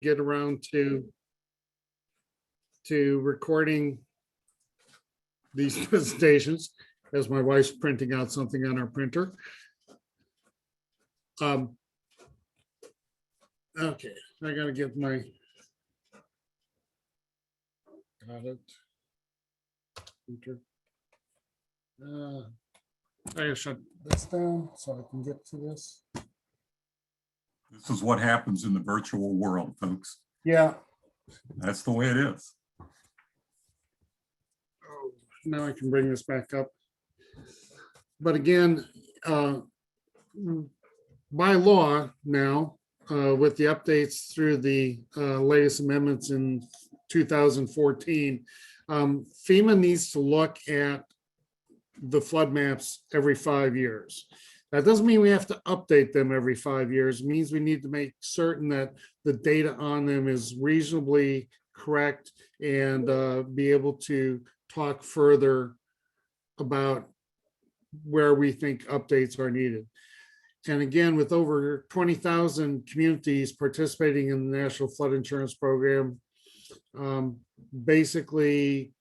get around to recording these presentations as my wife's printing out something on our printer. Okay, I gotta get my, got it. Printer. I gotta shut this down so I can get to this. This is what happens in the virtual world, folks. Yeah. That's the way it is. Oh, now I can bring this back up. But again, by law now, with the updates through the latest amendments in 2014, FEMA needs to look at the flood maps every 5 years. That doesn't mean we have to update them every 5 years. It means we need to make certain that the data on them is reasonably correct and be able to talk further about where we think updates are needed. And again, with over 20,000 communities participating in the National Flood Insurance Program, basically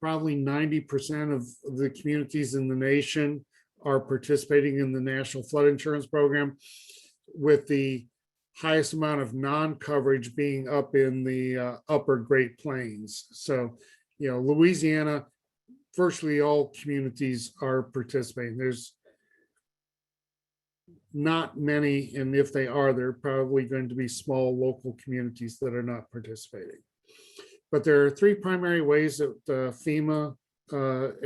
probably 90% of the communities in the nation are participating in the National Flood Insurance Program, with the highest amount of non-coverage being up in the upper Great Plains. So, you know, Louisiana, virtually all communities are participating. There's not many, and if they are, they're probably going to be small local communities that are not participating. But there are three primary ways that FEMA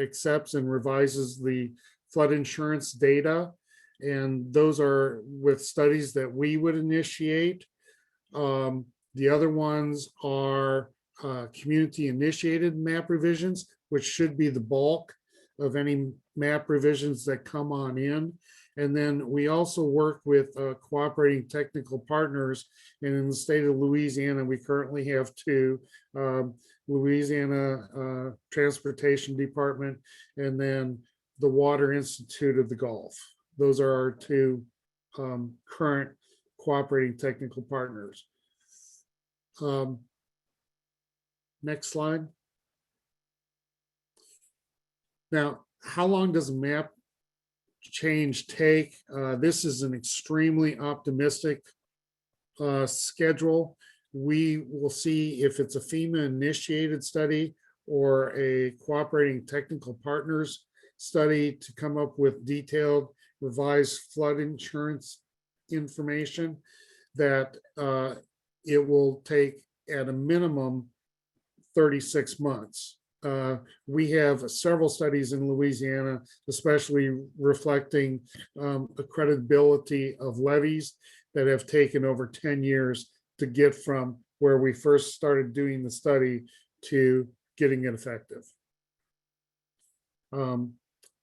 accepts and revises the flood insurance data. And those are with studies that we would initiate. The other ones are community initiated map revisions, which should be the bulk of any map revisions that come on in. And then we also work with cooperating technical partners. And in the state of Louisiana, we currently have two, Louisiana Transportation Department, and then the Water Institute of the Gulf. Those are our two current cooperating technical partners. Next slide. Now, how long does a map change take? This is an extremely optimistic schedule. We will see if it's a FEMA initiated study or a cooperating technical partners study to come up with detailed revised flood insurance information, that it will take at a minimum 36 months. We have several studies in Louisiana, especially reflecting accreditability of levees that have taken over 10 years to get from where we first started doing the study to getting it effective.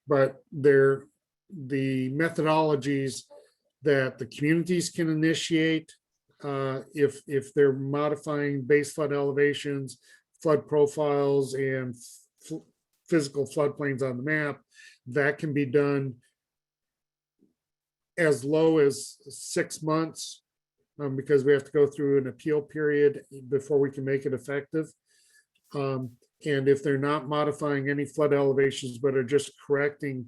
But the methodologies that the communities can initiate, if they're modifying base flood elevations, flood profiles, and physical floodplains on the map, that can be done as low as 6 months, because we have to go through an appeal period before we can make it effective. And if they're not modifying any flood elevations, but are just correcting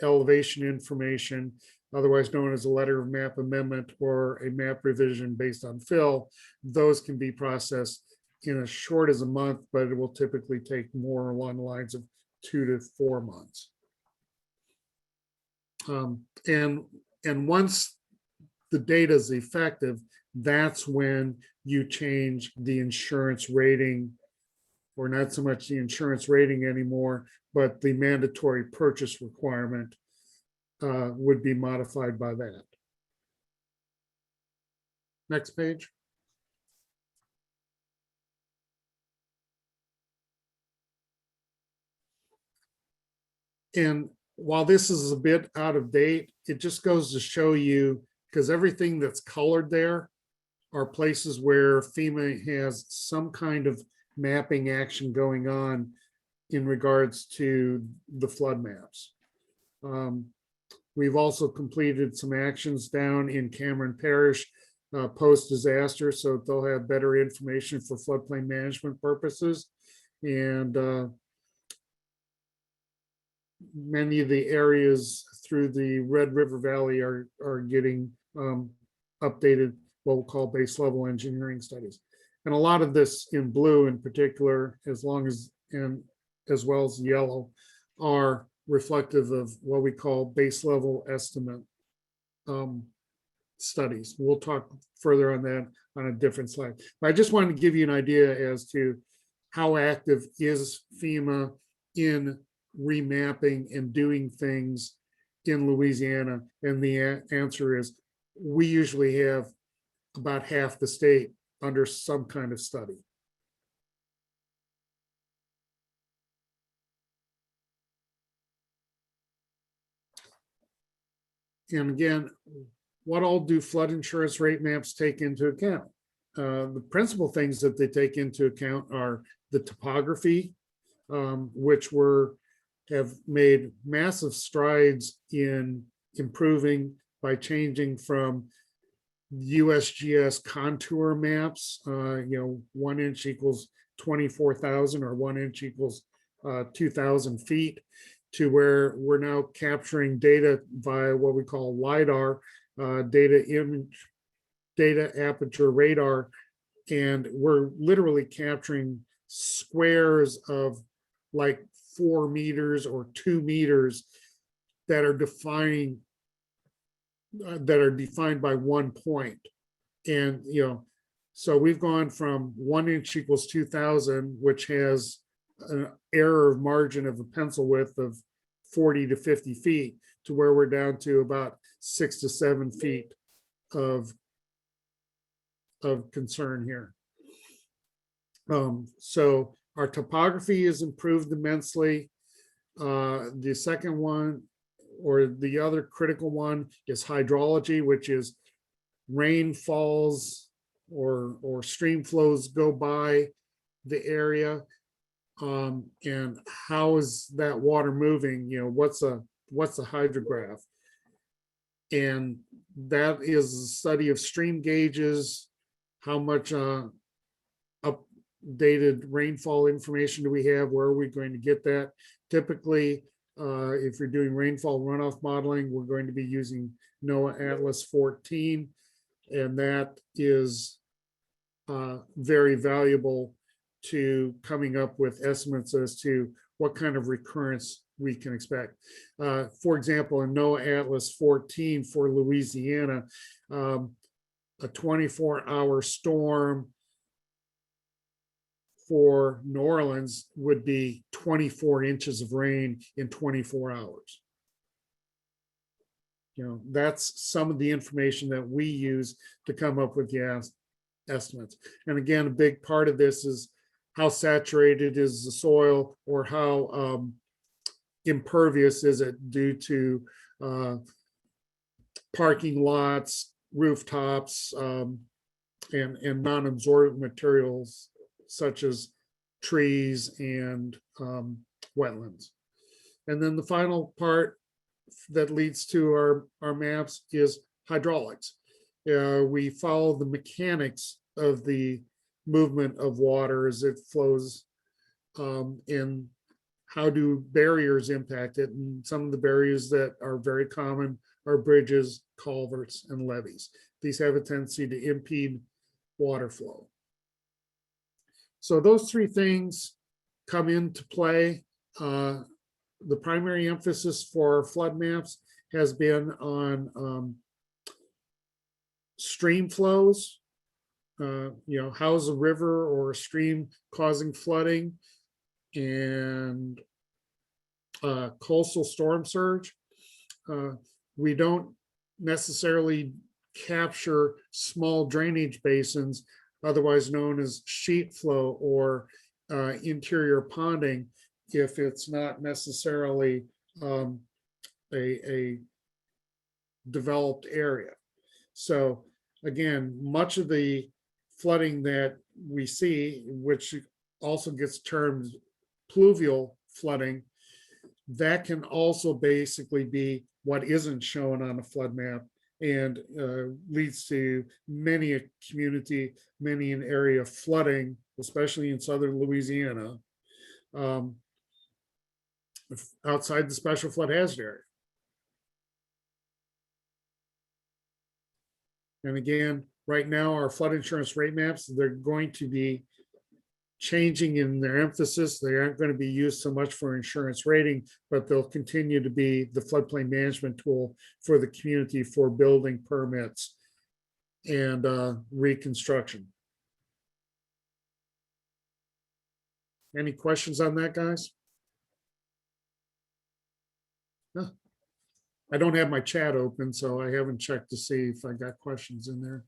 elevation information, otherwise known as a letter of map amendment or a map revision based on fill, those can be processed in as short as a month, but it will typically take more along the lines of 2 to 4 months. And once the data is effective, that's when you change the insurance rating, or not so much the insurance rating anymore, but the mandatory purchase requirement would be modified by that. Next page. And while this is a bit out of date, it just goes to show you, because everything that's colored there are places where FEMA has some kind of mapping action going on in regards to the flood maps. We've also completed some actions down in Cameron Parish post-disaster, so they'll have better information for floodplain management purposes. And many of the areas through the Red River Valley are getting updated, what we'll call base level engineering studies. And a lot of this in blue in particular, as well as yellow, are reflective of what we call base level estimate studies. We'll talk further on that on a different slide. But I just wanted to give you an idea as to how active is FEMA in remapping and doing things in Louisiana. And the answer is we usually have about half the state under some kind of study. And again, what all do flood insurance rate maps take into account? The principal things that they take into account are the topography, which have made massive strides in improving by changing from USGS contour maps, 1 inch equals 24,000 or 1 inch equals 2,000 feet, to where we're now capturing data via what we call LIDAR, data aperture radar, and we're literally capturing squares of like 4 meters or 2 meters that are defined by 1 point. And so we've gone from 1 inch equals 2,000, which has an error of margin of a pencil width of 40 to 50 feet, to where we're down to about 6 to 7 feet of concern here. So our topography has improved immensely. The second one, or the other critical one, is hydrology, which is rain falls or stream flows go by the area. And how is that water moving? What's a hydrograph? And that is a study of stream gauges. How much updated rainfall information do we have? Where are we going to get that? Typically, if you're doing rainfall runoff modeling, we're going to be using NOAA Atlas 14, and that is very valuable to coming up with estimates as to what kind of recurrence we can expect. For example, in NOAA Atlas 14 for Louisiana, a 24-hour storm for New Orleans would be 24 inches of rain in 24 hours. That's some of the information that we use to come up with the estimates. And again, a big part of this is how saturated is the soil, or how impervious is it due to parking lots, rooftops, and non-absorbent materials such as trees and wetlands. And then the final part that leads to our maps is hydraulics. We follow the mechanics of the movement of water as it flows, and how do barriers impact it. And some of the barriers that are very common are bridges, culverts, and levees. These have a tendency to impede water flow. So those three things come into play. The primary emphasis for flood maps has been on stream flows. How's a river or a stream causing flooding, and coastal storm surge. We don't necessarily capture small drainage basins, otherwise known as sheet flow or interior ponding, if it's not necessarily a developed area. So again, much of the flooding that we see, which also gets termed pluvial flooding, that can also basically be what isn't shown on a flood map and leads to many a community, many an area flooding, especially in southern Louisiana, outside the special flood hazard area. And again, right now, our flood insurance rate maps, they're going to be changing in their emphasis. They aren't going to be used so much for insurance rating, but they'll continue to be the floodplain management tool for the community for building permits and reconstruction. Any questions on that, guys? No. I don't have my chat open, so I haven't checked to see if I got questions in there.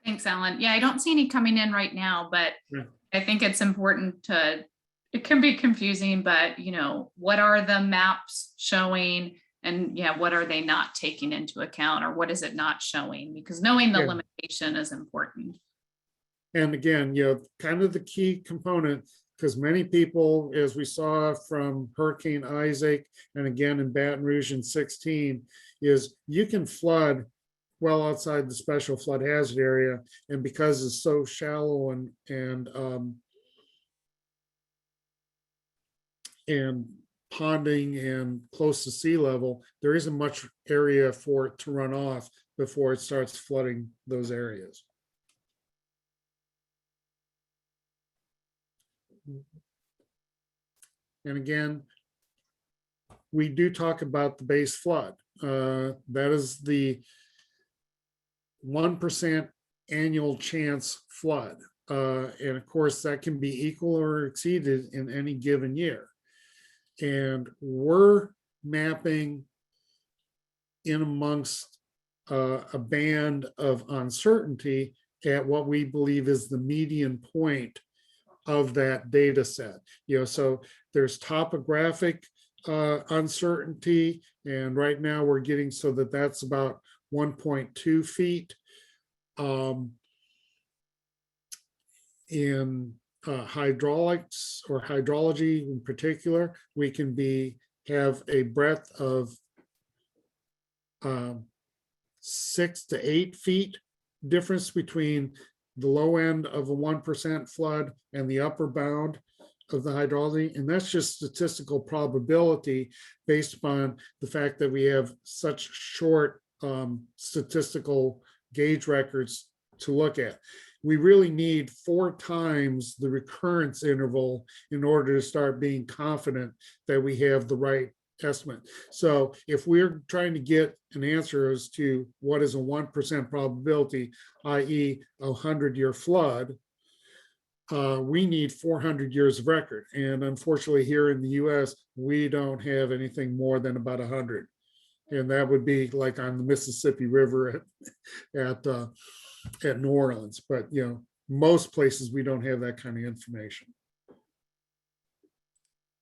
Thanks, Alan. Yeah, I don't see any coming in right now, but Yeah. I think it's important to, it can be confusing, but you know, what are the maps showing? And yeah, what are they not taking into account, or what is it not showing? Because knowing the Yeah. limitation is important. And again, kind of the key component, because many people, as we saw from Hurricane Isaac and again in Baton Rouge in 16, is you can flood well outside the special flood hazard area. And because it's so shallow and ponding and close to sea level, there isn't much area for it to run off before it starts flooding those areas. And again, we do talk about the base flood. That is the 1% annual chance flood. And of course, that can be equal or exceeded in any given year. And we're mapping in amongst a band of uncertainty at what we believe is the median point of that data set. So there's topographic uncertainty, and right now we're getting so that that's about 1.2 feet. In hydraulics or hydrology in particular, we can have a breadth of 6 to 8 feet difference between the low end of a 1% flood and the upper bound of the hydrology. And that's just statistical probability based upon the fact that we have such short statistical gauge records to look at. We really need 4 times the recurrence interval in order to start being confident that we have the right estimate. So if we're trying to get an answer as to what is a 1% probability, i.e. a 100-year flood, we need 400 years of record. And unfortunately here in the US, we don't have anything more than about 100. And that would be like on the Mississippi River at New Orleans. But most places we don't have that kind of information.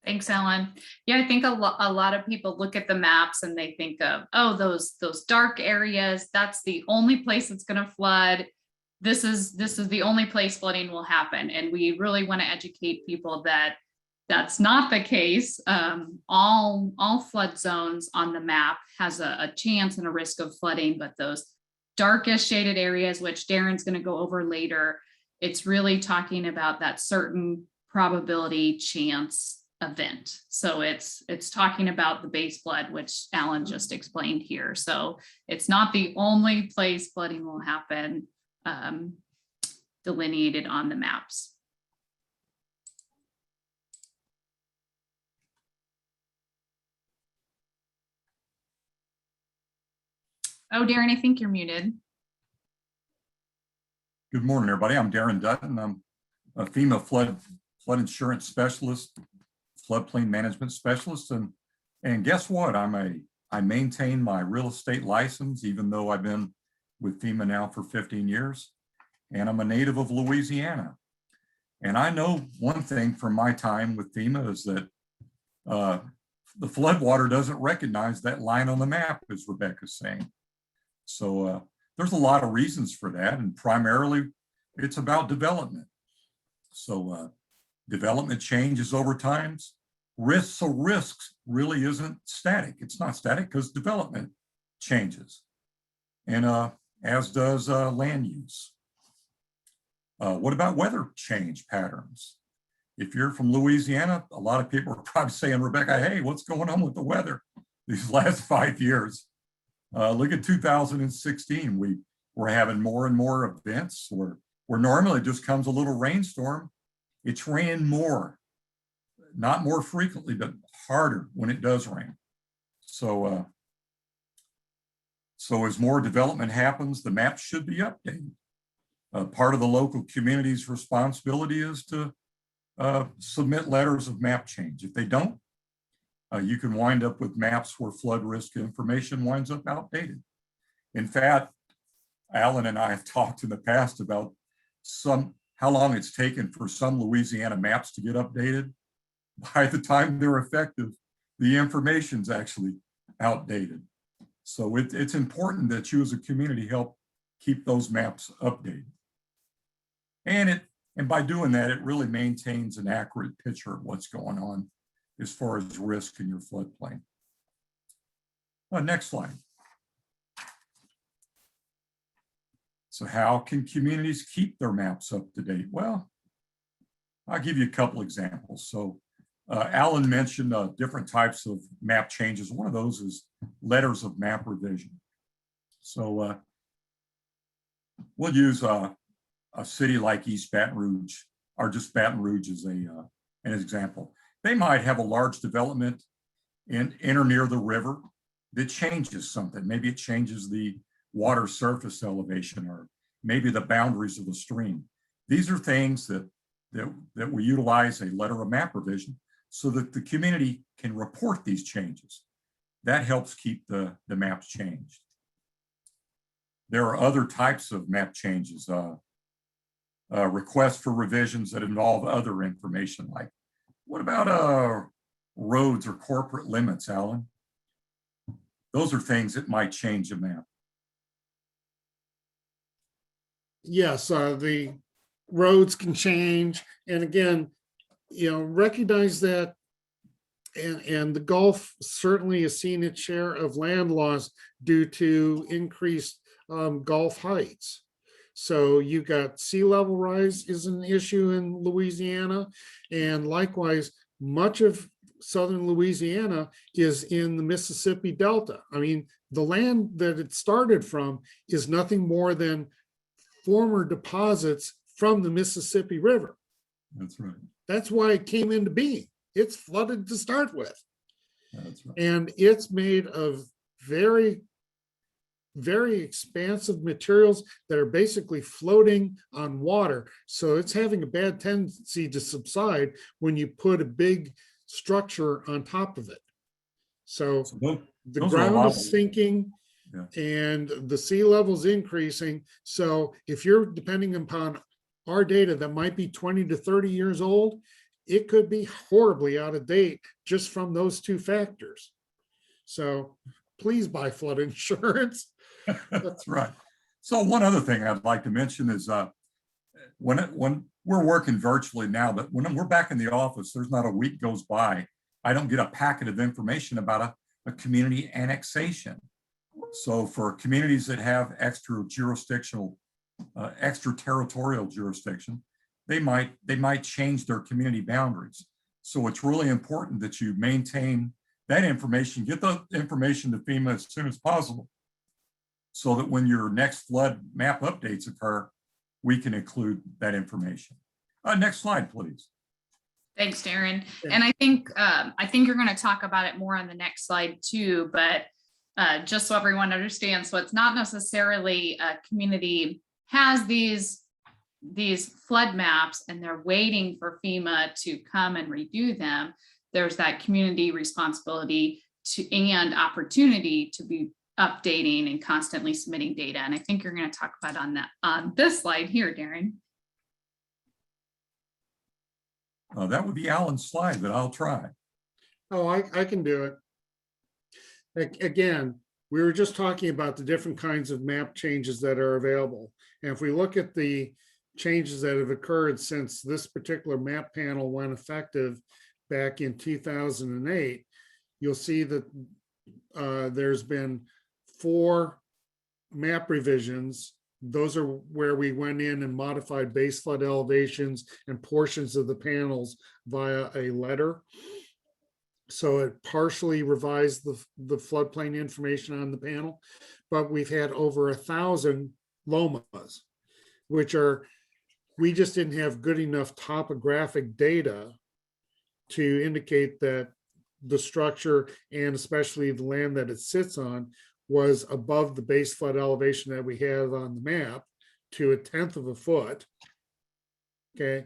Thanks, Alan. Yeah, I think a lot of people look at the maps and they think of, oh, those dark areas, that's the only place it's going to flood. This is the only place flooding will happen. And we really want to educate people that that's not the case. All flood zones on the map has a chance and a risk of flooding, but those darkest shaded areas, which Darren's going to go over later, it's really talking about that certain probability chance event. So it's talking about the base flood, which Alan just explained here. So it's not the only place flooding will happen delineated on the maps. Oh, Darren, I think you're muted. Good morning, everybody. I'm Darren Dutton. I'm a FEMA flood insurance specialist, floodplain management specialist, and guess what? I maintain my real estate license, even though I've been with FEMA now for 15 years, and I'm a native of Louisiana. And I know one thing from my time with FEMA is that the floodwater doesn't recognize that line on the map, as Rebecca's saying. So there's a lot of reasons for that, and primarily it's about development. So development changes over time. Risks really isn't static. It's not static because development changes. and as does land use. What about weather change patterns? If you're from Louisiana, a lot of people are probably saying, Rebecca, hey, what's going on with the weather these last 5 years? Look at 2016. We're having more and more events where normally it just comes a little rainstorm. It's raining more, not more frequently, but harder when it does rain. So as more development happens, the maps should be updated. Part of the local community's responsibility is to submit letters of map change. If they don't, you can wind up with maps where flood risk information winds up outdated. In fact, Alan and I have talked in the past about how long it's taken for some Louisiana maps to get updated. By the time they're effective, the information's actually outdated. So it's important that you as a community help keep those maps updated. And by doing that, it really maintains an accurate picture of what's going on as far as risk in your floodplain. Next slide. So how can communities keep their maps up to date? Well, I'll give you a couple examples. So Alan mentioned different types of map changes. One of those is letters of map revision. So we'll use a city like East Baton Rouge, or just Baton Rouge as an example. They might have a large development in or near the river that changes something. Maybe it changes the water surface elevation, or maybe the boundaries of the stream. These are things that we utilize a letter of map revision so that the community can report these changes. That helps keep the maps changed. There are other types of map changes, requests for revisions that involve other information, like what about roads or corporate limits, Alan? Those are things that might change a map. Yes, the roads can change. And again, recognize that, and the Gulf certainly has seen its share of land loss due to increased Gulf heights. So you got sea level rise is an issue in Louisiana, and likewise, much of southern Louisiana is in the Mississippi Delta. I mean, the land that it started from is nothing more than former deposits from the Mississippi River. That's right. That's why it came into being. It's flooded to start with. That's right. And it's made of very, very expansive materials that are basically floating on water. So it's having a bad tendency to subside when you put a big structure on top of it. So the ground is sinking, yeah, and the sea level's increasing. So if you're depending upon our data that might be 20 to 30 years old, it could be horribly out of date just from those two factors. So please buy flood insurance. That's right. So one other thing I'd like to mention is when we're working virtually now, but when we're back in the office, there's not a week goes by I don't get a packet of information about a community annexation. So for communities that have extraterritorial jurisdiction, they might change their community boundaries. So it's really important that you maintain that information, get the information to FEMA as soon as possible, so that when your next flood map updates occur, we can include that information. Next slide, please. Thanks, Darren. And I think you're going to talk about it more on the next slide too, but just so everyone understands, so it's not necessarily a community has these flood maps and they're waiting for FEMA to come and redo them. There's that community responsibility and opportunity to be updating and constantly submitting data. And I think you're going to talk about on this slide here, Darren. That would be Alan's slide, but I'll try. Oh, I can do it. Again, we were just talking about the different kinds of map changes that are available. And if we look at the changes that have occurred since this particular map panel went effective back in 2008, you'll see that there's been 4 map revisions, those are where we went in and modified base flood elevations and portions of the panels via a letter. So it partially revised the floodplain information on the panel, but we've had over 1,000 LOMAs, which are, we just didn't have good enough topographic data to indicate that the structure and especially the land that it sits on was above the base flood elevation that we have on the map to 1/10 of a foot. Okay.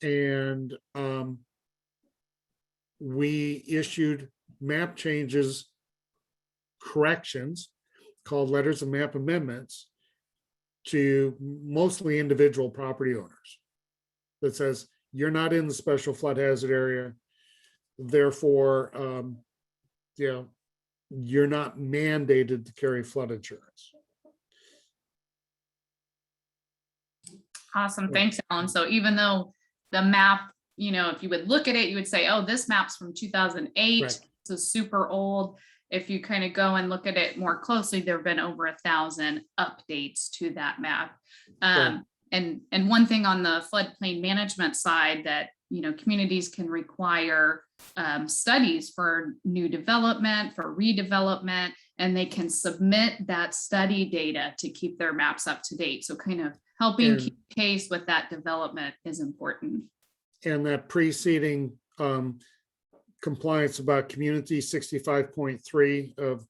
And we issued map changes, corrections called letters of map amendments to mostly individual property owners that says, you're not in the special flood hazard area. Therefore, you're not mandated to carry flood insurance. Awesome. Thanks, Alan. So even though the map, if you would look at it, you would say, oh, this map's from 2008. Right. This is super old. If you kind of go and look at it more closely, there have been over 1,000 updates to that map. Right. And one thing on the floodplain management side that, communities can require studies for new development, for redevelopment, and they can submit that study data to keep their maps up to date. So kind of helping keep pace with that development is important. And that preceding compliance about community 65.3 of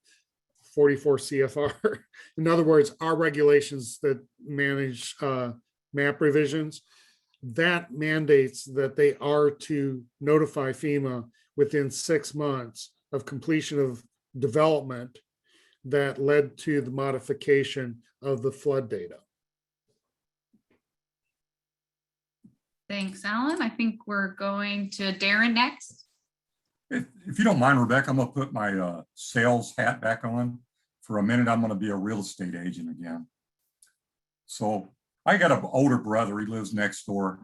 44 CFR. In other words, our regulations that manage map revisions, that mandates that they are to notify FEMA within 6 months of completion of development that led to the modification of the flood data. Thanks, Alan. I think we're going to Darren next. If you don't mind, Rebecca, I'm gonna put my sales hat back on for a minute. I'm gonna be a real estate agent again. So I got an older brother, he lives next door,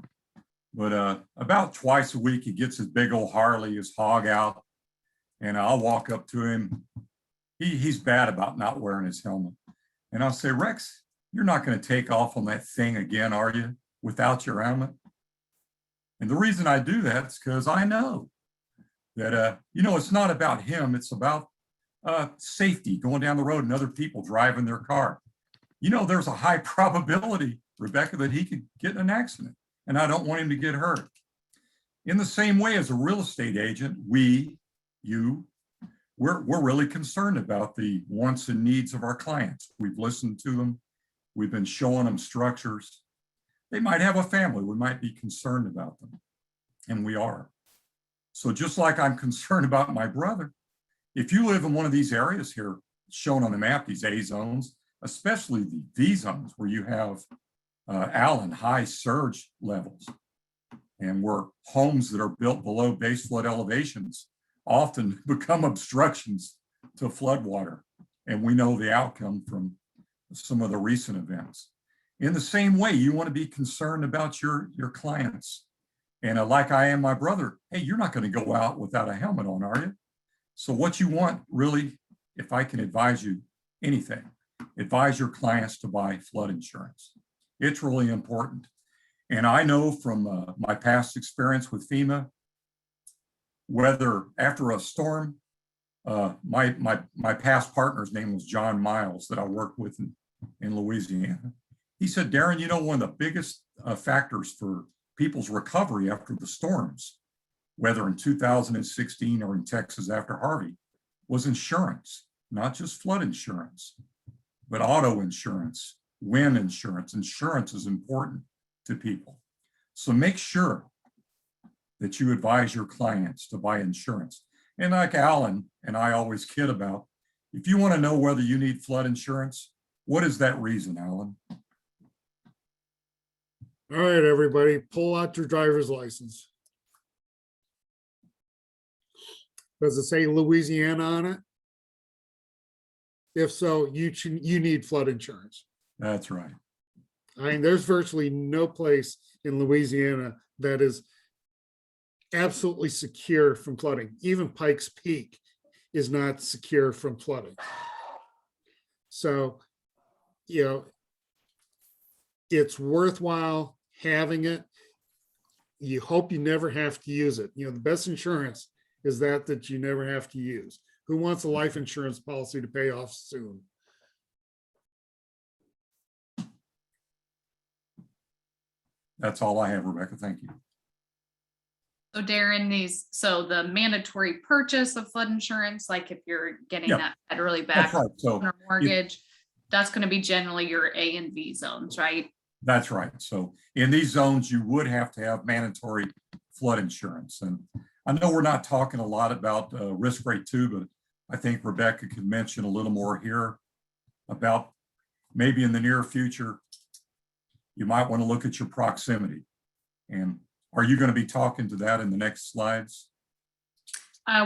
but about twice a week, he gets his big old Harley, his hog out, and I'll walk up to him. He's bad about not wearing his helmet. And I'll say, Rex, you're not gonna take off on that thing again, are you, without your helmet? And the reason I do that is because I know that, it's not about him. It's about safety, going down the road and other people driving their car. There's a high probability, Rebecca, that he could get in an accident, and I don't want him to get hurt. In the same way, as a real estate agent, we're really concerned about the wants and needs of our clients. We've listened to them. We've been showing them structures. They might have a family. We might be concerned about them, and we are. So just like I'm concerned about my brother, if you live in one of these areas here shown on the map, these A zones, especially the V zones where you have Allen high surge levels and where homes that are built below base flood elevations often become obstructions to floodwater. And we know the outcome from some of the recent events. In the same way, you want to be concerned about your clients. And like I am my brother, hey, you're not going to go out without a helmet on, are you? So what you want really, if I can advise you anything, advise your clients to buy flood insurance. It's really important. And I know from my past experience with FEMA, whether after a storm, my past partner's name was John Miles that I worked with in Louisiana. He said, Darren, one of the biggest factors for people's recovery after the storms, whether in 2016 or in Texas after Harvey, was insurance, not just flood insurance, but auto insurance, wind insurance. Insurance is important to people. So make sure that you advise your clients to buy insurance. And like Alan and I always kid about, if you want to know whether you need flood insurance, what is that reason, Alan? All right, everybody, pull out your driver's license. Does it say Louisiana on it? If so, you need flood insurance. That's right. I mean, there's virtually no place in Louisiana that is absolutely secure from flooding. Even Pikes Peak is not secure from flooding. So, you know, it's worthwhile having it. You hope you never have to use it. The best insurance is that you never have to use. Who wants a life insurance policy to pay off soon? That's all I have, Rebecca. Thank you. So Darren, so the mandatory purchase of flood insurance, like if you're getting Yeah. that federally That's backed right. So or mortgage, that's going to be generally your A and B zones, right? that's right. So in these zones, you would have to have mandatory flood insurance. And I know we're not talking a lot about risk rate 2, but I think Rebecca could mention a little more here about maybe in the near future, you might want to look at your proximity. And are you going to be talking to that in the next slides?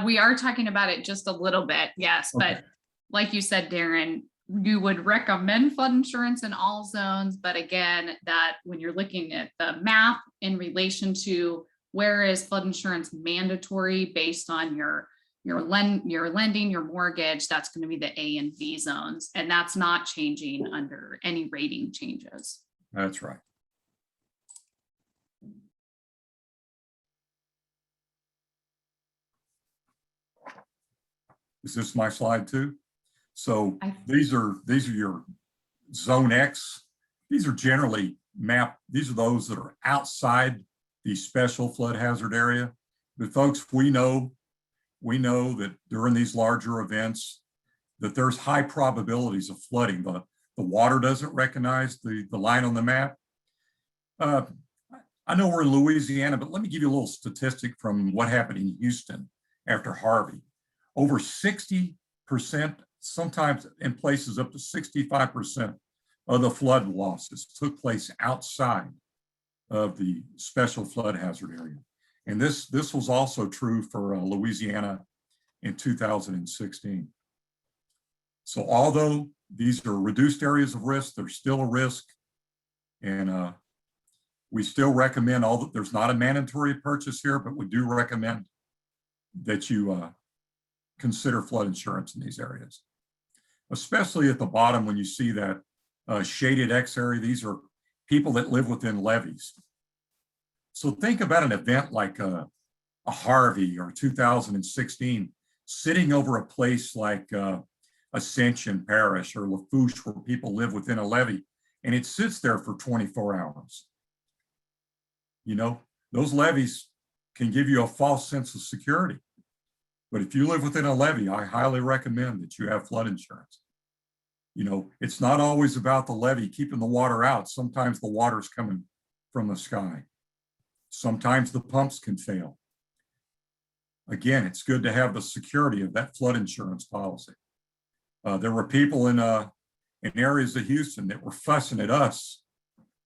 We are talking about it just a little bit, yes, Okay. but like you said, Darren, you would recommend flood insurance in all zones, but again, that when you're looking at the map in relation to where is flood insurance mandatory based on your lending, your mortgage, that's going to be the A and B zones, and that's not changing under any rating changes. That's right. Is this my slide too? So these are your zone X. These are generally mapped. These are those that are outside the special flood hazard area. But folks, we know that during these larger events that there's high probabilities of flooding. The water doesn't recognize the line on the map. I know we're in Louisiana, but let me give you a little statistic from what happened in Houston after Harvey. Over 60%, sometimes in places up to 65% of the flood losses took place outside of the special flood hazard area. And this was also true for Louisiana in 2016. So although these are reduced areas of risk, there's still a risk. And we still recommend, there's not a mandatory purchase here, but we do recommend that you consider flood insurance in these areas, especially at the bottom when you see that shaded X area. These are people that live within levees. So think about an event like a Harvey or 2016 sitting over a place like Ascension Parish or Lafourche, where people live within a levee, and it sits there for 24 hours. Those levees can give you a false sense of security. But if you live within a levee, I highly recommend that you have flood insurance. It's not always about the levee keeping the water out. Sometimes the water's coming from the sky. Sometimes the pumps can fail. Again, it's good to have the security of that flood insurance policy. There were people in areas of Houston that were fussing at us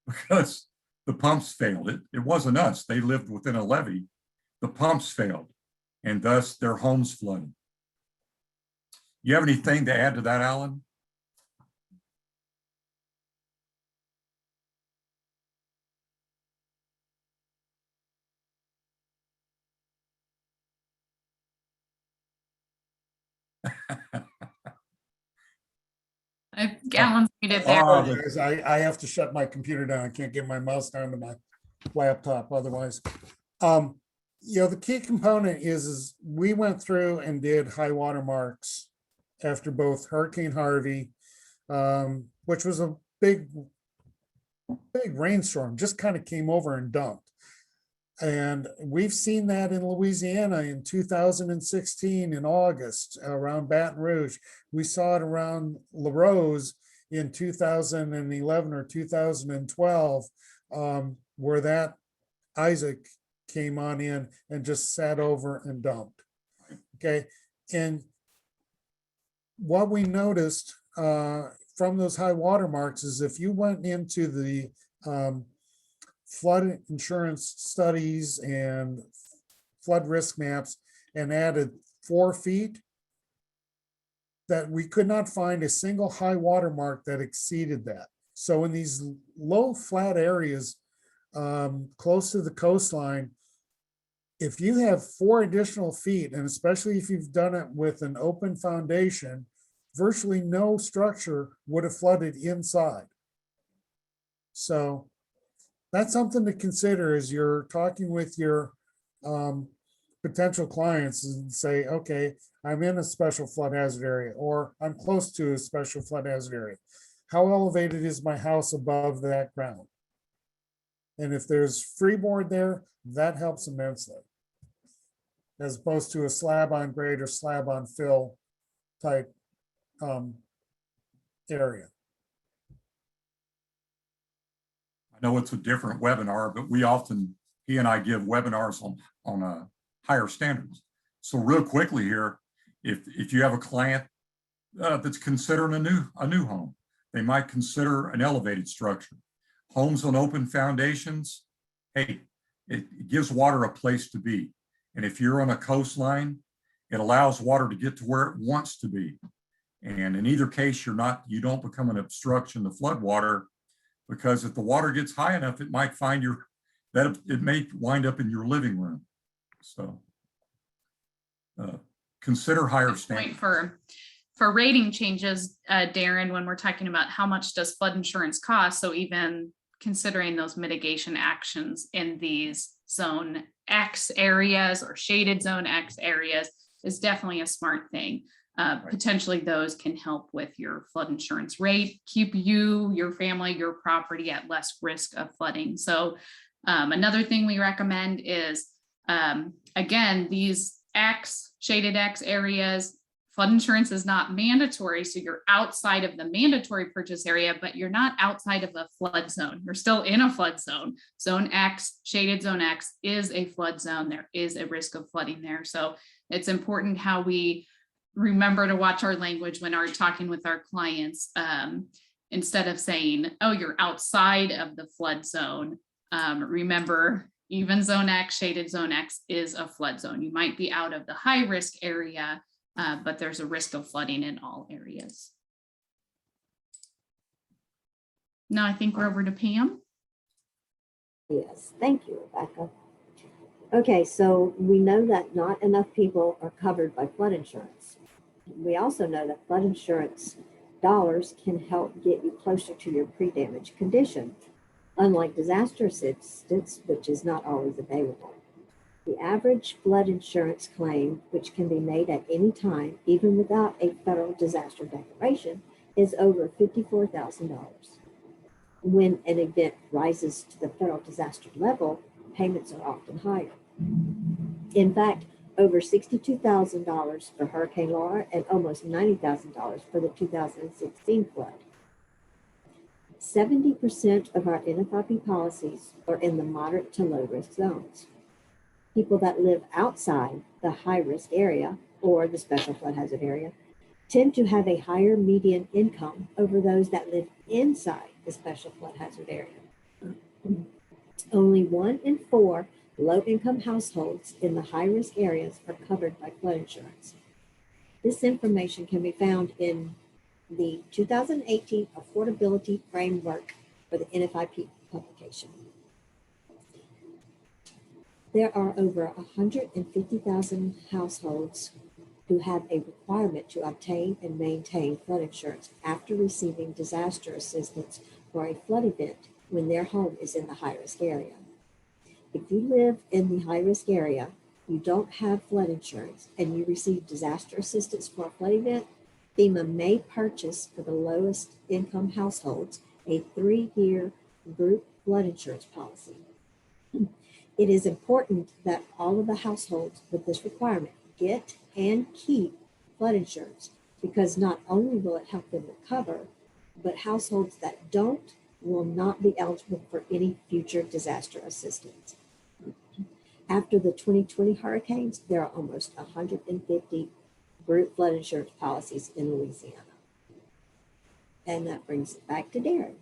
because the pumps failed. It wasn't us. They lived within a levee. The pumps failed, and thus their homes flooded. You have anything to add to that, Alan? Alan's muted there. Guys, I have to shut my computer down. I can't get my mouse down to my laptop otherwise. The key component is we went through and did high water marks after both Hurricane Harvey, which was a big rainstorm, just kind of came over and dumped. And we've seen that in Louisiana in 2016 in August around Baton Rouge. We saw it around LaRose in 2011 or 2012, where that Isaac came on in and just sat over and dumped. Okay. And what we noticed from those high water marks is if you went into the flood insurance studies and flood risk maps and added 4 feet, that we could not find a single high water mark that exceeded that. So in these low flat areas close to the coastline, if you have 4 additional feet, and especially if you've done it with an open foundation, virtually no structure would have flooded inside. So that's something to consider as you're talking with your potential clients and say, okay, I'm in a special flood hazard area, or I'm close to a special flood hazard area. How elevated is my house above that ground? And if there's freeboard there, that helps immensely, as opposed to a slab on grade or slab on fill type area. I know it's a different webinar, but he and I give webinars on higher standards. So real quickly here, if you have a client that's considering a new home, they might consider an elevated structure. Homes on open foundations, hey, it gives water a place to be. And if you're on a coastline, it allows water to get to where it wants to be. And in either case, you don't become an obstruction to flood water, because if the water gets high enough, it might it may wind up in your living room. So consider higher Good standards. point for rating changes, Darren, when we're talking about how much does flood insurance cost. So even considering those mitigation actions in these zone X areas or shaded zone X areas is definitely a smart thing. Potentially those can help with your flood insurance rate, keep you, your family, your property at less risk of flooding. So another thing we recommend is, again, these shaded X areas, flood insurance is not mandatory. So you're outside of the mandatory purchase area, but you're not outside of a flood zone. You're still in a flood zone. Zone X, shaded zone X is a flood zone. There is a risk of flooding there. So it's important how we remember to watch our language when we're talking with our clients. Instead of saying, oh, you're outside of the flood zone, remember, even zone X, shaded zone X is a flood zone. You might be out of the high risk area, but there's a risk of flooding in all areas. Now I think we're over to Pam. Yes, thank you, Rebecca. Okay, so we know that not enough people are covered by flood insurance. We also know that flood insurance dollars can help get you closer to your pre-damage condition, unlike disaster assistance, which is not always available. The average flood insurance claim, which can be made at any time, even without a federal disaster declaration, is over $54,000. When an event rises to the federal disaster level, payments are often higher. In fact, over $62,000 for Hurricane Laura and almost $90,000 for the 2016 flood. 70% of our NFIP policies are in the moderate to low risk zones. People that live outside the high risk area or the special flood hazard area tend to have a higher median income over those that live inside the special flood hazard area. Only 1 in 4 low-income households in the high-risk areas are covered by flood insurance. This information can be found in the 2018 Affordability Framework for the NFIP publication. There are over 150,000 households who have a requirement to obtain and maintain flood insurance after receiving disaster assistance for a flood event when their home is in the high-risk area. If you live in the high-risk area, you don't have flood insurance, and you receive disaster assistance for a flood event, FEMA may purchase for the lowest income households a 3-year group flood insurance policy. It is important that all of the households with this requirement get and keep flood insurance, because not only will it help them recover, but households that don't will not be eligible for any future disaster assistance. After the 2020 hurricanes, there are almost 150 group flood insurance policies in Louisiana. And that brings it back to Darren.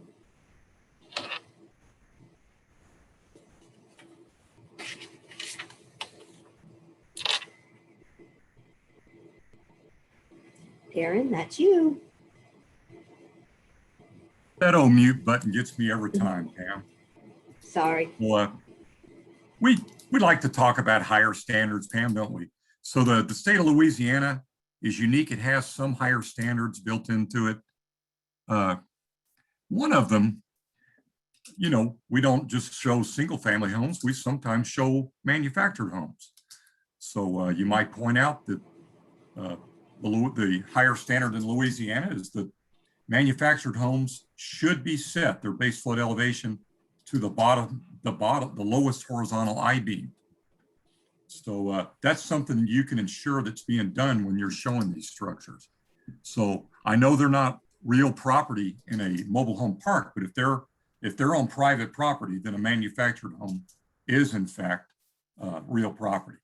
Darren, that's you. That old mute button gets me every time, Pam. Sorry. Well, we like to talk about higher standards, Pam, don't we? So the state of Louisiana, is unique. It has some higher standards built into it. One of them, you know, we don't just show single family homes, we sometimes show manufactured homes. So you might point out that the higher standard in Louisiana is that manufactured homes should be set their base flood elevation to the lowest horizontal I-beam. So that's something you can ensure that's being done when you're showing these structures. So I know they're not real property in a mobile home park, but if they're on private property, then a manufactured home is in fact real property.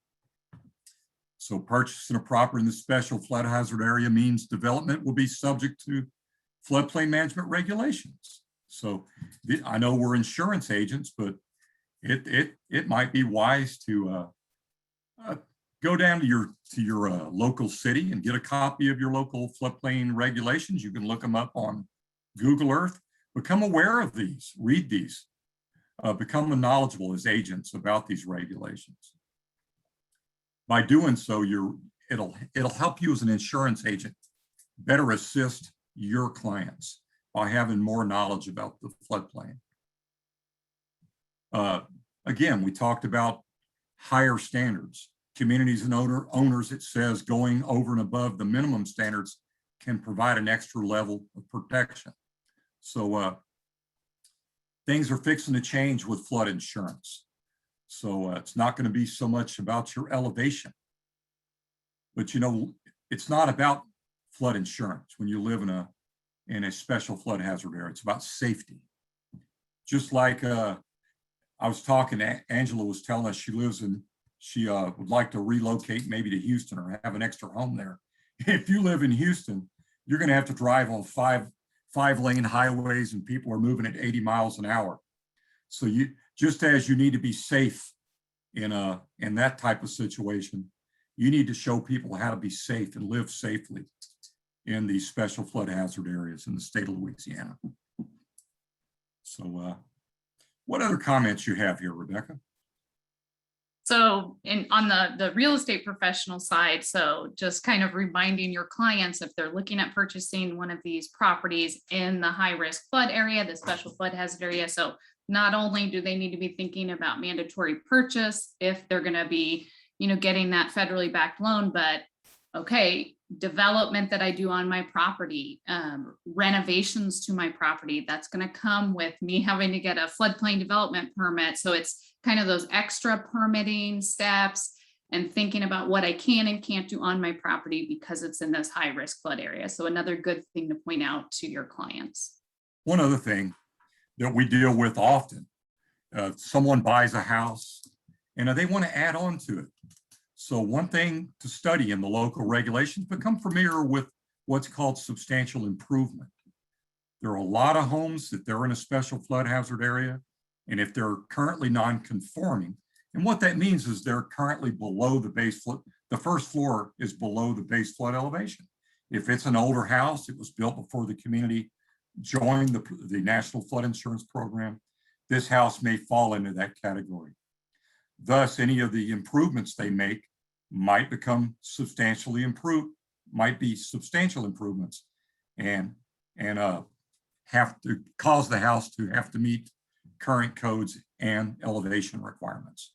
So purchasing a property in the special flood hazard area means development will be subject to floodplain management regulations. So I know we're insurance agents, but it might be wise to go down to your local city and get a copy of your local floodplain regulations. You can look them up on Google Earth. Become aware of these, read these, become knowledgeable as agents about these regulations. By doing so, it'll help you as an insurance agent better assist your clients by having more knowledge about the floodplain. Again, we talked about higher standards. Communities and owners, it says going over and above the minimum standards can provide an extra level of protection. So things are fixing to change with flood insurance. So it's not going to be so much about your elevation, but you know, it's not about flood insurance when you live in a special flood hazard area. It's about safety. Just like I was talking, Angela was telling us she would like to relocate maybe to Houston or have an extra home there. If you live in Houston, you're going to have to drive on five-lane highways and people are moving at 80 miles an hour. So just as you need to be safe in that type of situation, you need to show people how to be safe and live safely in these special flood hazard areas in the state of Louisiana. So what other comments you have here, Rebecca? So on the real estate professional side, so just kind of reminding your clients if they're looking at purchasing one of these properties in the high risk flood area, the special flood hazard area. So not only do they need to be thinking about mandatory purchase if they're going to be, you know, getting that federally backed loan, but okay, development that I do on my property, renovations to my property, that's going to come with me having to get a floodplain development permit. So it's kind of those extra permitting steps and thinking about what I can and can't do on my property because it's in this high risk flood area. So another good thing to point out to your clients. One other thing that we deal with often, someone buys a house and they want to add on to it. So one thing to study in the local regulations, become familiar with what's called substantial improvement. There are a lot of homes that they're in a special flood hazard area. And if they're currently non-conforming, and what that means is they're currently below the base flood, the first floor is below the base flood elevation. If it's an older house, it was built before the community joined the National Flood Insurance Program, this house may fall into that category. Thus, any of the improvements they make might become substantially improved, might be substantial improvements and have to cause the house to have to meet current codes and elevation requirements.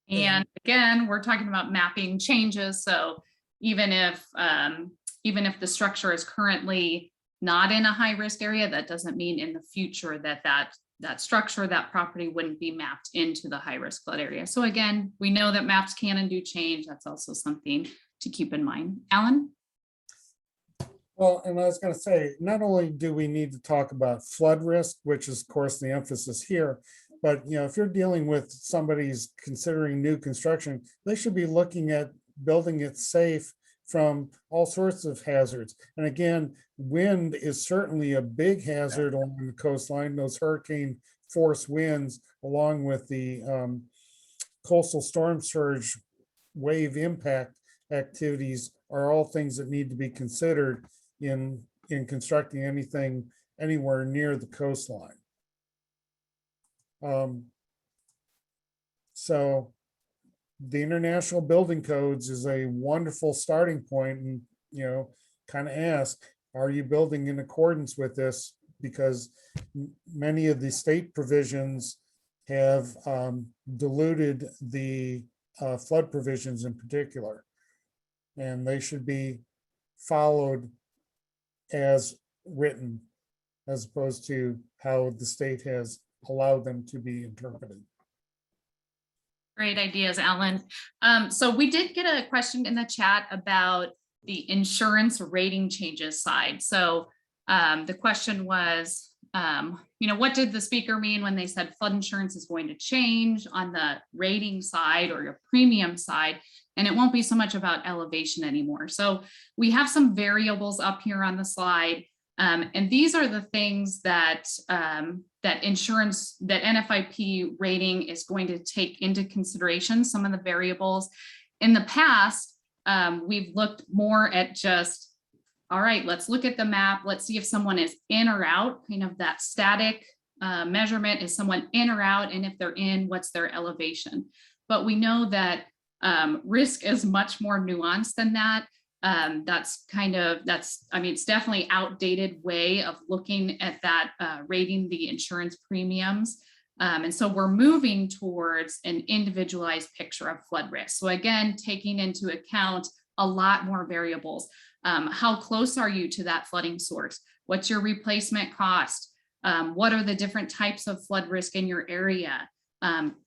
And again, we're talking about mapping changes. So even if the structure is currently not in a high risk area, that doesn't mean in the future that structure, that property wouldn't be mapped into the high risk flood area. So again, we know that maps can and do change. That's also something to keep in mind. Alan? Well, and I was going to say, not only do we need to talk about flood risk, which is of course the emphasis here, but you know, if you're dealing with somebody's considering new construction, they should be looking at building it safe from all sorts of hazards. And again, wind is certainly a big hazard along the coastline. Those hurricane force winds, along with the coastal storm surge wave impact activities, are all things that need to be considered in constructing anything anywhere near the coastline. So the International Building Codes is a wonderful starting point, and, kind of ask, are you building in accordance with this? Because many of the state provisions have diluted the flood provisions in particular. And they should be followed as written, as opposed to how the state has allowed them to be interpreted. Great ideas, Alan. So we did get a question in the chat about the insurance rating changes side. So the question was, what did the speaker mean when they said flood insurance is going to change on the rating side or your premium side, and it won't be so much about elevation anymore. So we have some variables up here on the slide. And these are the things that that NFIP rating is going to take into consideration, some of the variables. In the past, we've looked more at just, all right, let's look at the map. Let's see if someone is in or out, kind of that static measurement. Is someone in or out? And if they're in, what's their elevation? But we know that risk is much more nuanced than that. It's definitely outdated way of looking at that, rating the insurance premiums. And so we're moving towards an individualized picture of flood risk. So again, taking into account a lot more variables. How close are you to that flooding source? What's your replacement cost? What are the different types of flood risk in your area?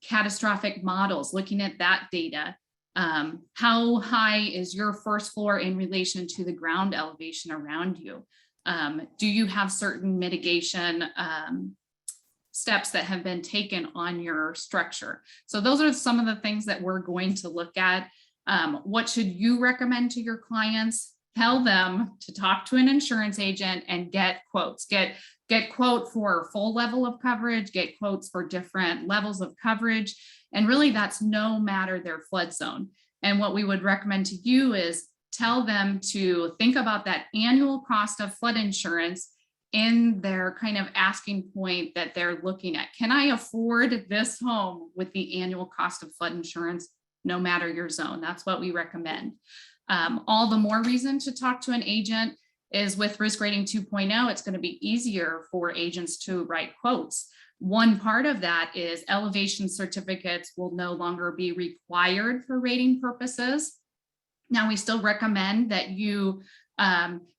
Catastrophic models, looking at that data. How high is your first floor in relation to the ground elevation around you? Do you have certain mitigation steps that have been taken on your structure? So those are some of the things that we're going to look at. What should you recommend to your clients? Tell them to talk to an insurance agent and get quotes. Get quote for full level of coverage, get quotes for different levels of coverage. And really that's no matter their flood zone. And what we would recommend to you is tell them to think about that annual cost of flood insurance in their kind of asking point that they're looking at. Can I afford this home with the annual cost of flood insurance, no matter your zone? That's what we recommend. All the more reason to talk to an agent is with Risk Rating 2.0, it's going to be easier for agents to write quotes. One part of that is elevation certificates will no longer be required for rating purposes. Now, we still recommend that you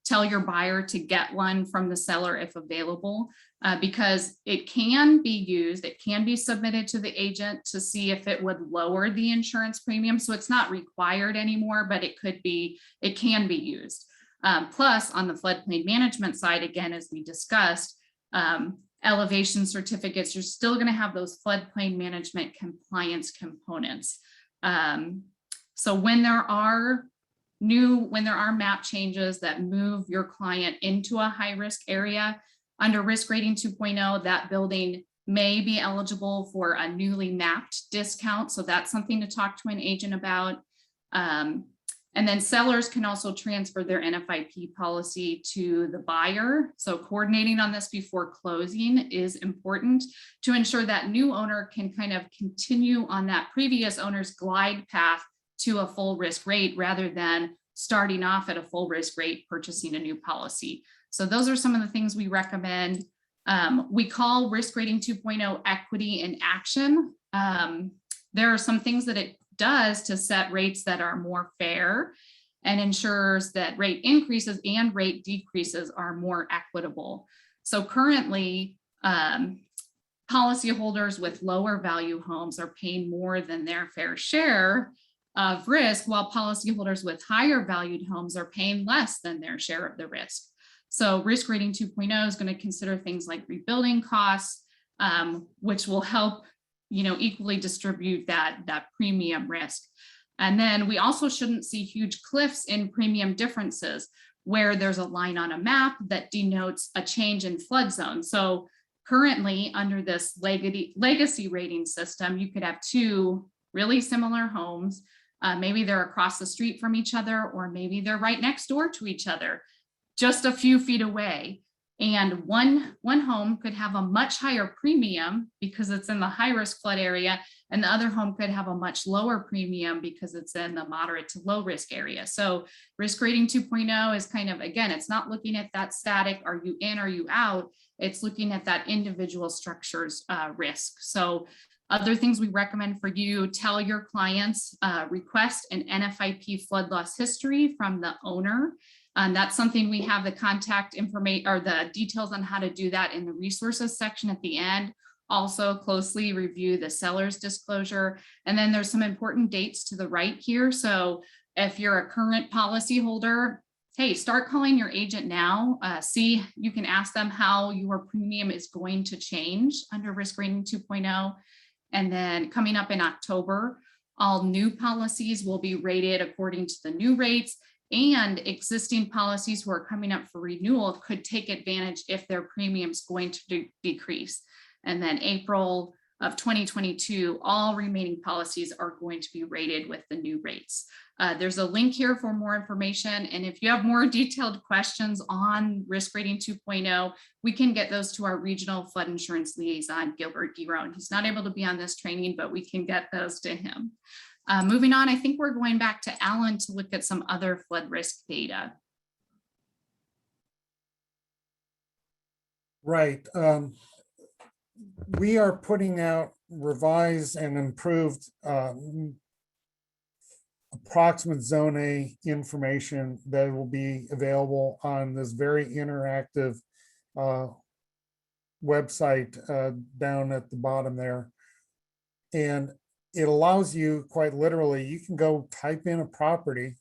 tell your buyer to get one from the seller if available, because it can be used, it can be submitted to the agent to see if it would lower the insurance premium. So it's not required anymore, but it can be used. Plus, on the floodplain management side, again, as we discussed, elevation certificates, you're still going to have those floodplain management compliance components. So when there are map changes that move your client into a high risk area, under Risk Rating 2.0, that building may be eligible for a newly mapped discount. So that's something to talk to an agent about. And then sellers can also transfer their NFIP policy to the buyer. So coordinating on this before closing is important to ensure that new owner can kind of continue on that previous owner's glide path to a full risk rate rather than starting off at a full risk rate, purchasing a new policy. So those are some of the things we recommend. We call Risk Rating 2.0 equity in action. There are some things that it does to set rates that are more fair and ensures that rate increases and rate decreases are more equitable. So currently, policyholders with lower value homes are paying more than their fair share of risk, while policyholders with higher valued homes are paying less than their share of the risk. So Risk Rating 2.0 is going to consider things like rebuilding costs, which will help equally distribute that premium risk. And then we also shouldn't see huge cliffs in premium differences where there's a line on a map that denotes a change in flood zone. So currently under this legacy rating system, you could have two really similar homes. Maybe they're across the street from each other, or maybe they're right next door to each other, just a few feet away. And one home could have a much higher premium because it's in the high risk flood area, and the other home could have a much lower premium because it's in the moderate to low risk area. So risk rating 2.0 is kind of, again, it's not looking at that static, are you in, are you out? It's looking at that individual structure's risk. So other things we recommend for you, tell your clients, request an NFIP flood loss history from the owner. And that's something we have the contact information or the details on how to do that in the resources section at the end. Also closely review the seller's disclosure. And then there's some important dates to the right here. So if you're a current policyholder, hey, start calling your agent now. See, you can ask them how your premium is going to change under risk rating 2.0. And then coming up in October, all new policies will be rated according to the new rates, and existing policies who are coming up for renewal could take advantage if their premium is going to decrease. And then April of 2022, all remaining policies are going to be rated with the new rates. There's a link here for more information. And if you have more detailed questions on risk rating 2.0, we can get those to our regional flood insurance liaison, Gilbert Giron. He's not able to be on this training, but we can get those to him. Moving on, I think we're going back to Alan to look at some other flood risk data. Right. We are putting out revised and improved approximate zone A information that will be available on this very interactive website down at the bottom there. And it allows you, quite literally, you can go type in a property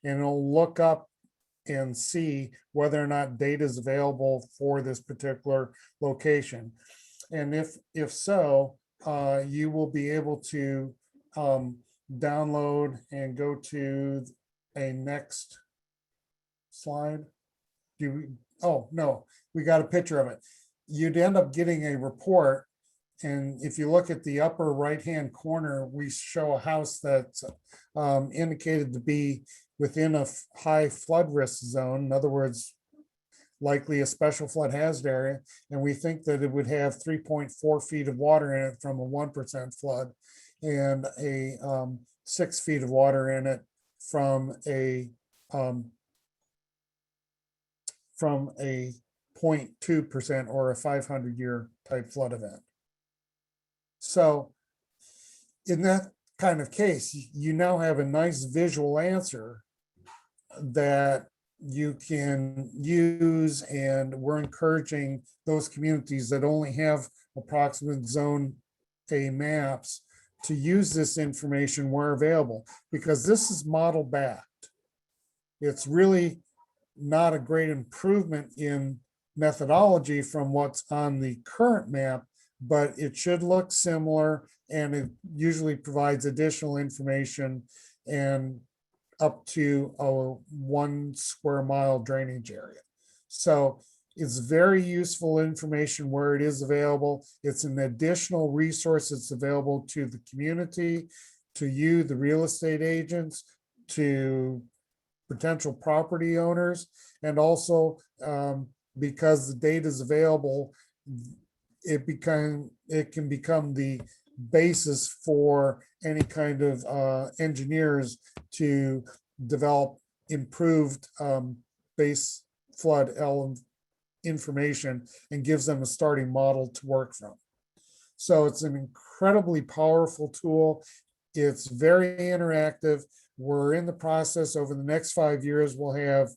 and it'll look up and see whether or not data is available for this particular location. And if so, you will be able to download and go to a next slide. Oh, no, we got a picture of it. You'd end up getting a report. And if you look at the upper right-hand corner, we show a house that's indicated to be within a high flood risk zone. In other words, likely a special flood hazard area. And we think that it would have 3.4 feet of water in it from a 1% flood and a 6 feet of water in it from a 0.2% or a 500-year type flood event. So in that kind of case, you now have a nice visual answer that you can use, and we're encouraging those communities that only have approximate zone A maps to use this information where available, because this is model backed. It's really not a great improvement in methodology from what's on the current map, but it should look similar, and it usually provides additional information and up to a 1 square mile drainage area. So it's very useful information where it is available. It's an additional resource that's available to the community, to you, the real estate agents, to potential property owners, and also because the data is available, it can become the basis for any kind of engineers to develop improved base flood information, and gives them a starting model to work from. So it's an incredibly powerful tool. It's very interactive. We're in the process. Over the next 5 years, we'll have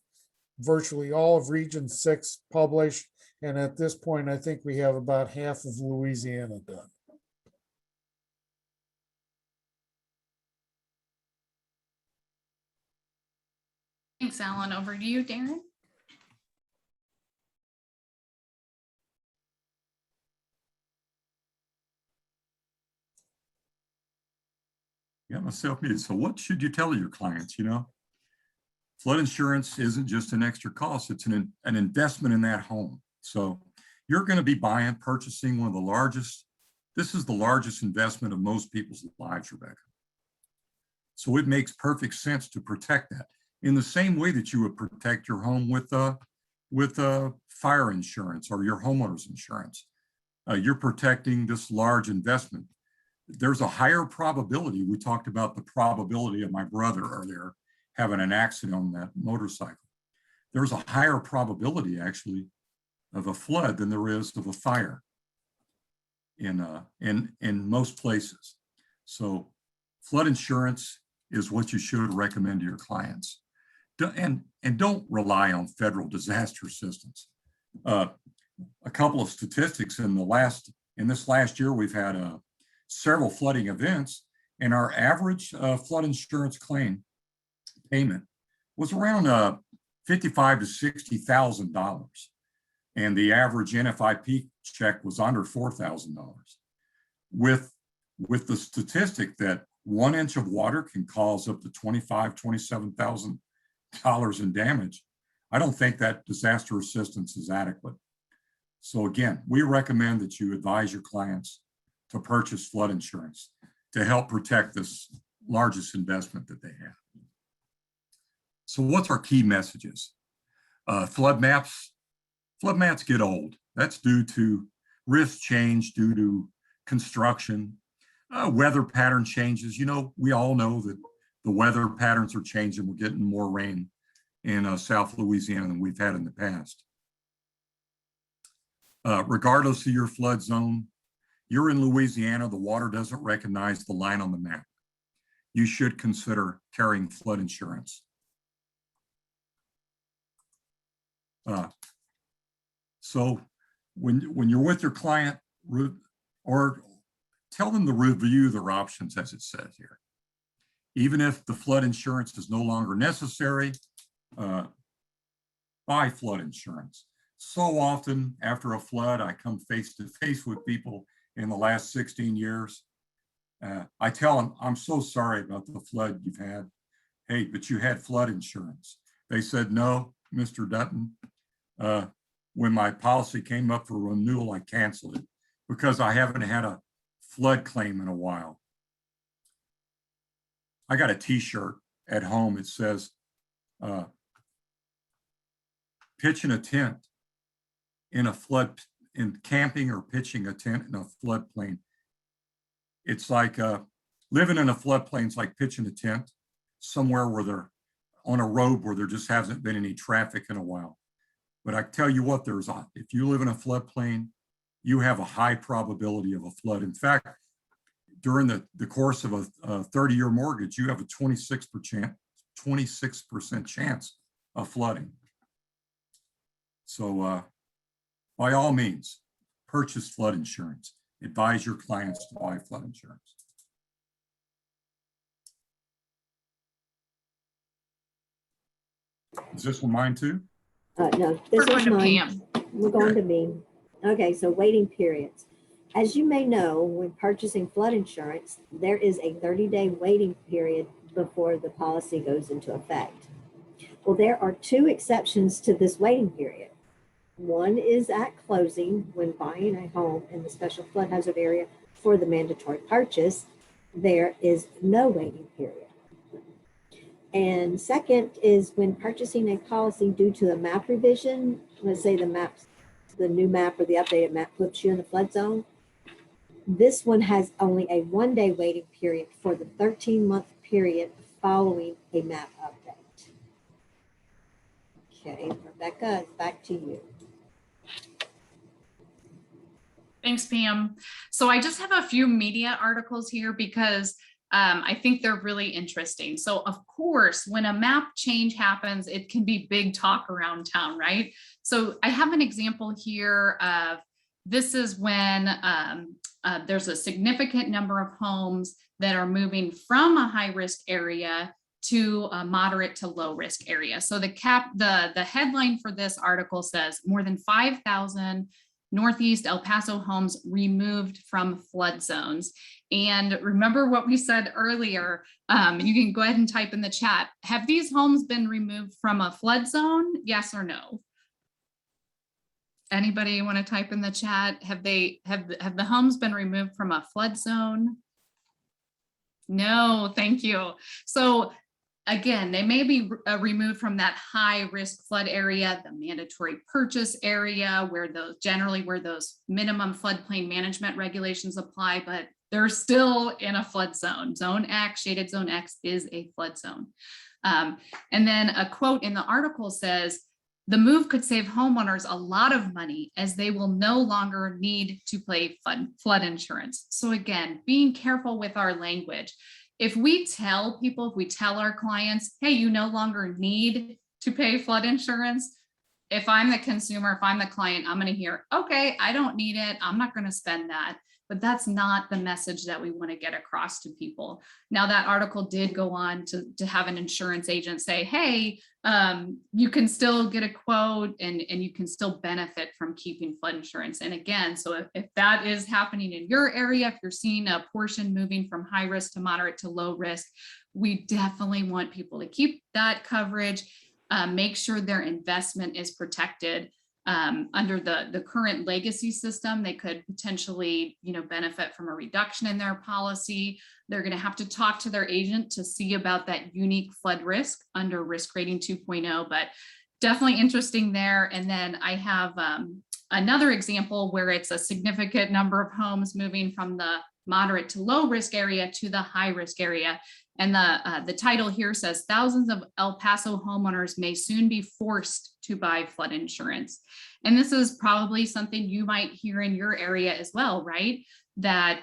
virtually all of Region 6 published. And at this point, I think we have about half of Louisiana done. Thanks, Alan. Over to you, Darren. Got myself muted. So what should you tell your clients? You know, flood insurance isn't just an extra cost, it's an investment in that home. So you're going to be purchasing one of the largest, this is the largest investment of most people's lives, Rebecca. So it makes perfect sense to protect that in the same way that you would protect your home with with fire insurance or your homeowner's insurance. You're protecting this large investment. There's a higher probability. We talked about the probability of my brother earlier having an accident on that motorcycle. There's a higher probability actually of a flood than there is of a fire in most places. So flood insurance is what you should recommend to your clients. And don't rely on federal disaster assistance. A couple of statistics in this last year, we've had several flooding events, and our average flood insurance claim payment was around $55,000 to $60,000, and the average NFIP check was under $4,000. With the statistic that 1 inch of water can cause up to $25,000, $27,000 in damage, I don't think that disaster assistance is adequate. So again, we recommend that you advise your clients to purchase flood insurance to help protect this largest investment that they have. So what's our key messages? Flood maps get old. That's due to risk change, due to construction, weather pattern changes. You know, we all know that the weather patterns are changing. We're getting more rain in South Louisiana than we've had in the past. Regardless of your flood zone, you're in Louisiana, the water doesn't recognize the line on the map. You should consider carrying flood insurance. So when you're with your client, or tell them to review their options as it says here. Even if the flood insurance is no longer necessary, buy flood insurance. So often after a flood, I come face to face with people in the last 16 years. I tell them, I'm so sorry about the flood you've had. Hey, but you had flood insurance. They said, no, Mr. Dutton. When my policy came up for renewal, I canceled it because I haven't had a flood claim in a while. I got a t-shirt at home. It says, pitching a tent in a flood, in camping or pitching a tent in a floodplain. It's like living in a floodplain is like pitching a tent somewhere where they're on a road where there just hasn't been any traffic in a while. But I tell you what, if you live in a floodplain, you have a high probability of a flood. In fact, during the course of a 30-year mortgage, you have a 26% chance of flooding. So by all means, purchase flood insurance. Advise your clients to buy flood insurance. Is this one mine too? No, We're this going is to mine. Pam. We're going to me. Okay, so waiting periods. As you may know, when purchasing flood insurance, there is a 30-day waiting period before the policy goes into effect. Well, there are two exceptions to this waiting period. One is at closing when buying a home in the special flood hazard area for the mandatory purchase, there is no waiting period. And second is when purchasing a policy due to a map revision, let's say the new map or the updated map puts you in the flood zone. This one has only a 1-day waiting period for the 13-month period following a map update. Okay, Rebecca, back to you. Thanks, Pam. So I just have a few media articles here because I think they're really interesting. So of course, when a map change happens, it can be big talk around town, right? So I have an example here of this is when there's a significant number of homes that are moving from a high risk area to a moderate to low risk area. So the headline for this article says more than 5,000 Northeast El Paso homes removed from flood zones. And remember what we said earlier, you can go ahead and type in the chat. Have these homes been removed from a flood zone? Yes or no? Anybody want to type in the chat? Have the homes been removed from a flood zone? No, thank you. So again, they may be removed from that high risk flood area, the mandatory purchase area, where those minimum floodplain management regulations apply, but they're still in a flood zone. Zone X, shaded zone X, is a flood zone. And then a quote in the article says, the move could save homeowners a lot of money as they will no longer need to pay flood insurance. So again, being careful with our language. If we tell our clients, hey, you no longer need to pay flood insurance, if I'm the consumer, if I'm the client, I'm going to hear, okay, I don't need it. I'm not going to spend that. But that's not the message that we want to get across to people. Now, that article did go on to have an insurance agent say, hey, you can still get a quote and you can still benefit from keeping flood insurance. And again, so if that is happening in your area, if you're seeing a portion moving from high risk to moderate to low risk, we definitely want people to keep that coverage, make sure their investment is protected. Under the current legacy system, they could potentially, benefit from a reduction in their policy. They're going to have to talk to their agent to see about that unique flood risk under risk rating 2.0, but definitely interesting there. And then I have another example where it's a significant number of homes moving from the moderate to low risk area to the high risk area. And the title here says thousands of El Paso homeowners may soon be forced to buy flood insurance. And this is probably something you might hear in your area as well, right? That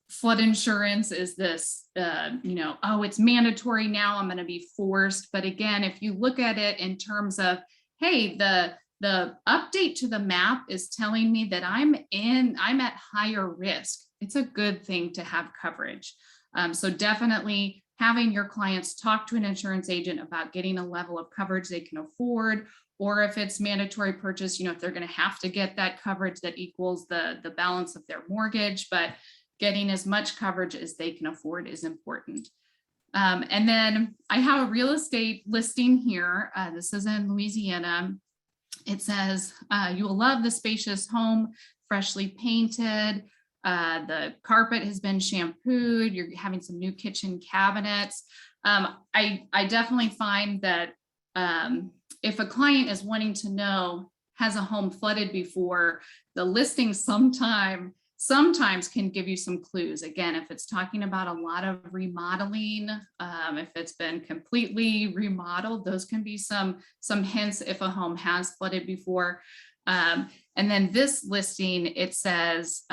flood insurance is this, oh, it's mandatory now, I'm going to be forced. But again, if you look at it in terms of, hey, the update to the map is telling me that I'm at higher risk. It's a good thing to have coverage. So definitely having your clients talk to an insurance agent about getting a level of coverage they can afford, or if it's mandatory purchase, if they're going to have to get that coverage that equals the balance of their mortgage, but getting as much coverage as they can afford is important. And then I have a real estate listing here. This is in Louisiana. It says, you will love the spacious home, freshly painted. The carpet has been shampooed. You're having some new kitchen cabinets. I definitely find that if a client is wanting to know, has a home flooded before, the listing sometimes can give you some clues. Again, if it's talking about a lot of remodeling, if it's been completely remodeled, those can be some hints if a home has flooded before. And then this listing, it says,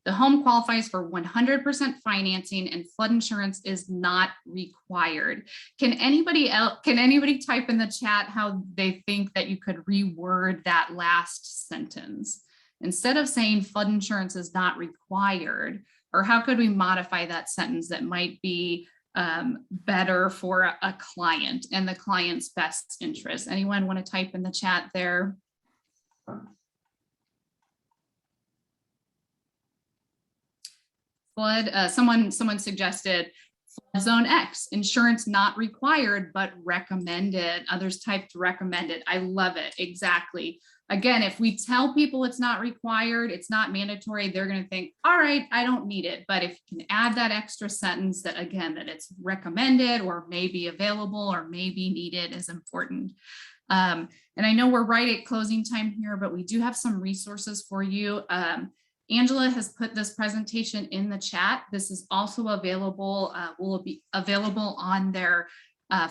the home qualifies for 100% financing and flood insurance is not required. Can anybody type in the chat how they think that you could reword that last sentence? Instead of saying flood insurance is not required, or how could we modify that sentence that might be better for a client and the client's best interest? Anyone want to type in the chat there? Flood, someone suggested flood zone X, insurance not required, but recommended. Others typed recommended. I love it. Exactly. Again, if we tell people it's not required, it's not mandatory, they're going to think, all right, I don't need it. But if you can add that extra sentence that, again, that it's recommended or maybe available or maybe needed is important. And I know we're right at closing time here, but we do have some resources for you. Angela has put this presentation in the chat. This is also available, will be available on their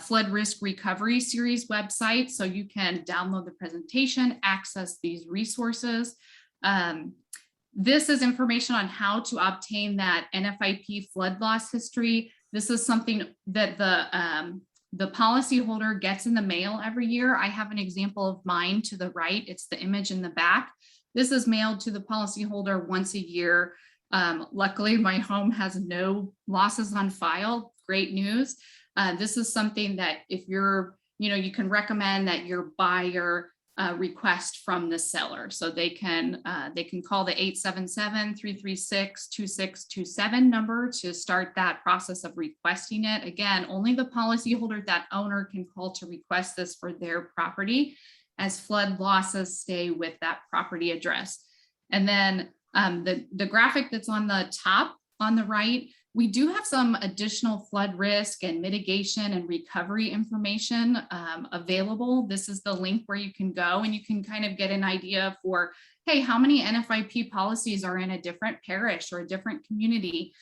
flood risk recovery series website. So you can download the presentation, access these resources. This is information on how to obtain that NFIP flood loss history. This is something that the policyholder gets in the mail every year. I have an example of mine to the right. It's the image in the back. This is mailed to the policyholder once a year. Luckily, my home has no losses on file. Great news. This is something that if you're, you can recommend that your buyer request from the seller. So they can call the 877-336-2627 number to start that process of requesting it. Again, only the policyholder, that owner, can call to request this for their property, as flood losses stay with that property address. And then the graphic that's on the top on the right, We do have some additional flood risk and mitigation and recovery information available. This is the link where you can go and you can kind of get an idea for, hey, how many NFIP policies are in a different parish or a different community?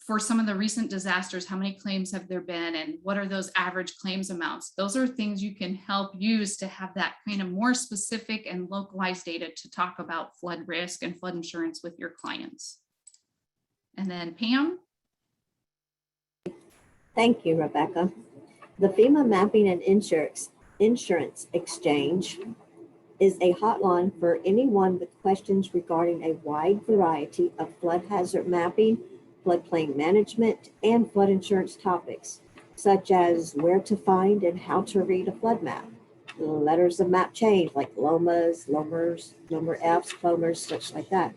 For some of the recent disasters, how many claims have there been and what are those average claims amounts? Those are things you can help use to have that kind of more specific and localized data to talk about flood risk and flood insurance with your clients. And then Pam? Thank you, Rebecca. The FEMA Mapping and Insurance Exchange is a hotline for anyone with questions regarding a wide variety of flood hazard mapping, floodplain management, and flood insurance topics, such as where to find and how to read a flood map, letters of map change like LOMAs, LOMERs, LOMER Fs, CLOMERs, such like that,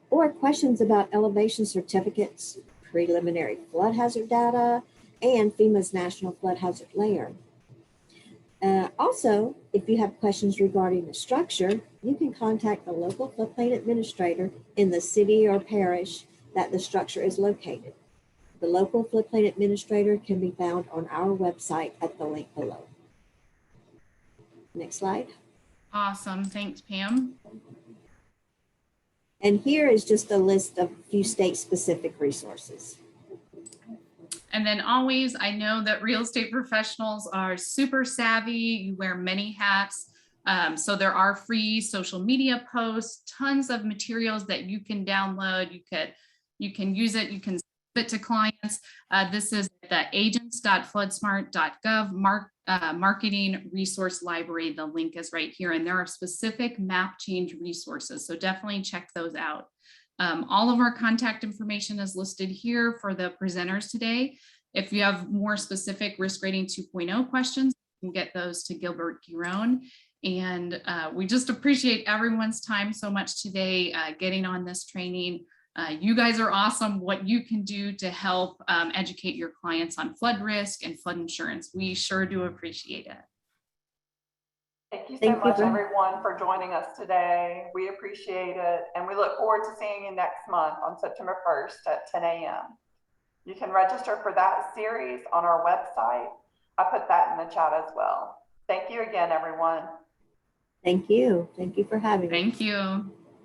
or questions about elevation certificates, preliminary flood hazard data, and FEMA's National Flood Hazard Layer. Also, if you have questions regarding the structure, you can contact the local floodplain administrator in the city or parish that the structure is located. The local floodplain administrator can be found on our website at the link below. Next slide. Awesome. Thanks, Pam. And here is just a list of a few state-specific resources. And then always, I know that real estate professionals are super savvy. You wear many hats. So there are free social media posts, tons of materials that you can download. You can use it. You can send it to clients. This is the agents.floodsmart.gov marketing resource library. The link is right here. And there are specific map change resources. So definitely check those out. All of our contact information is listed here for the presenters today. If you have more specific risk rating 2.0 questions, you can get those to Gilbert Giron. And we just appreciate everyone's time so much today getting on this training. You guys are awesome. What you can do to help educate your clients on flood risk and flood insurance. We sure do appreciate it. Thank you so Thank you much, for- everyone, for joining us today. We appreciate it. And we look forward to seeing you next month on September 1st at 10 a.m. You can register for that series on our website. I put that in the chat as well. Thank you again, everyone. Thank you. Thank you for having me. Thank you.